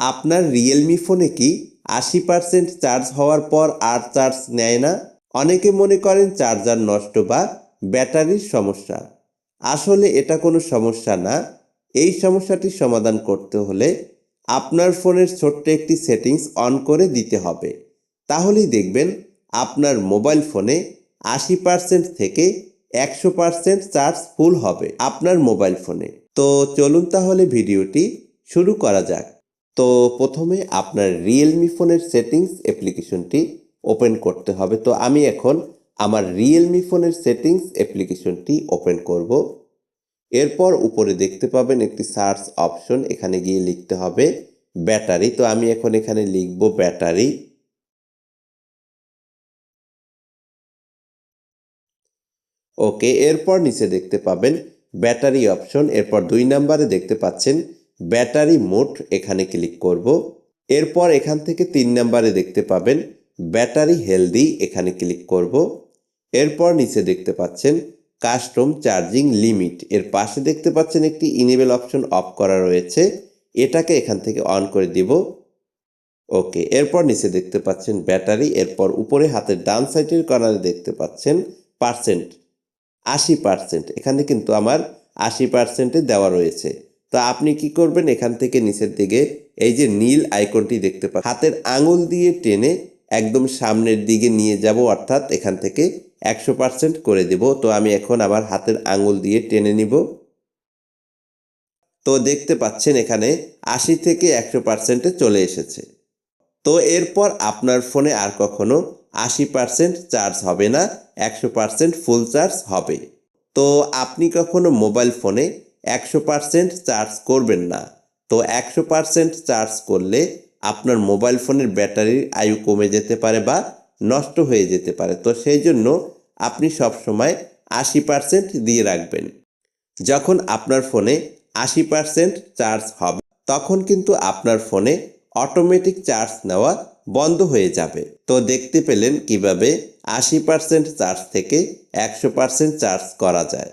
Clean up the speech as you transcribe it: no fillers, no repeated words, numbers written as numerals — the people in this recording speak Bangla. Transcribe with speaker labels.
Speaker 1: আপনার রিয়েলমি ফোনে কি 80% চার্জ হওয়ার পর আর চার্জ নেয় না? অনেকে মনে করেন চার্জার নষ্ট বা ব্যাটারির সমস্যা। আসলে এটা কোনো সমস্যা না। এই সমস্যাটি সমাধান করতে হলে আপনার ফোনের ছোট্ট একটি সেটিংস অন করে দিতে হবে। তাহলেই দেখবেন আপনার মোবাইল ফোনে 80% থেকে 100% চার্জ ফুল হবে আপনার মোবাইল ফোনে। তো চলুন তাহলে ভিডিওটি শুরু করা যাক। তো প্রথমে আপনার রিয়েলমি ফোনের সেটিংস অ্যাপ্লিকেশনটি ওপেন করতে হবে। তো আমি এখন আমার রিয়েলমি ফোনের সেটিংস অ্যাপ্লিকেশনটি ওপেন করব। এরপর উপরে দেখতে পাবেন একটি সার্চ অপশন, এখানে গিয়ে লিখতে হবে ব্যাটারি। তো আমি এখন এখানে লিখব ব্যাটারি। ওকে, এরপর নিচে দেখতে পাবেন ব্যাটারি অপশন। এরপর 2 নম্বরে দেখতে পাচ্ছেন ব্যাটারি মোড, এখানে ক্লিক করব। এরপর এখান থেকে 3 নম্বরে দেখতে পাবেন ব্যাটারি হেলদি, এখানে ক্লিক করব। এরপর নিচে দেখতে পাচ্ছেন কাস্টম চার্জিং লিমিট, এর পাশে দেখতে পাচ্ছেন একটি ইনেবল অপশন অফ করা রয়েছে, এটাকে এখান থেকে অন করে দিব। ওকে, এরপর নিচে দেখতে পাচ্ছেন ব্যাটারি। এরপর উপরে হাতের ডান সাইডের কর্নারে দেখতে পাচ্ছেন পার্সেন্ট, 80%। এখানে কিন্তু আমার 80%-এ দেওয়া রয়েছে। তো আপনি কি করবেন, এখান থেকে নিচের দিকে এই যে নীল আইকনটি দেখতে পাচ্ছেন, হাতের আঙুল দিয়ে টেনে একদম সামনের দিকে নিয়ে যাব, অর্থাৎ এখান থেকে 100% করে দেব। তো আমি এখন আমার হাতের আঙুল দিয়ে টেনে নিব। তো দেখতে পাচ্ছেন এখানে 80 থেকে 100%-এ চলে এসেছে। তো এরপর আপনার ফোনে আর কখনো 80% চার্জ হবে না, 100% ফুল চার্জ হবে। তো আপনি কখনো মোবাইল ফোনে 100% চার্জ করবেন না। তো 100% চার্জ করলে আপনার মোবাইল ফোনের ব্যাটারির আয়ু কমে যেতে পারে বা নষ্ট হয়ে যেতে পারে। তো সেই জন্য আপনি সবসময় 80% দিয়ে রাখবেন। যখন আপনার ফোনে 80% চার্জ হবে তখন কিন্তু আপনার ফোনে অটোমেটিক চার্জ নেওয়া বন্ধ হয়ে যাবে। তো দেখতে পেলেন কিভাবে 80% চার্জ থেকে 100% চার্জ করা যায়।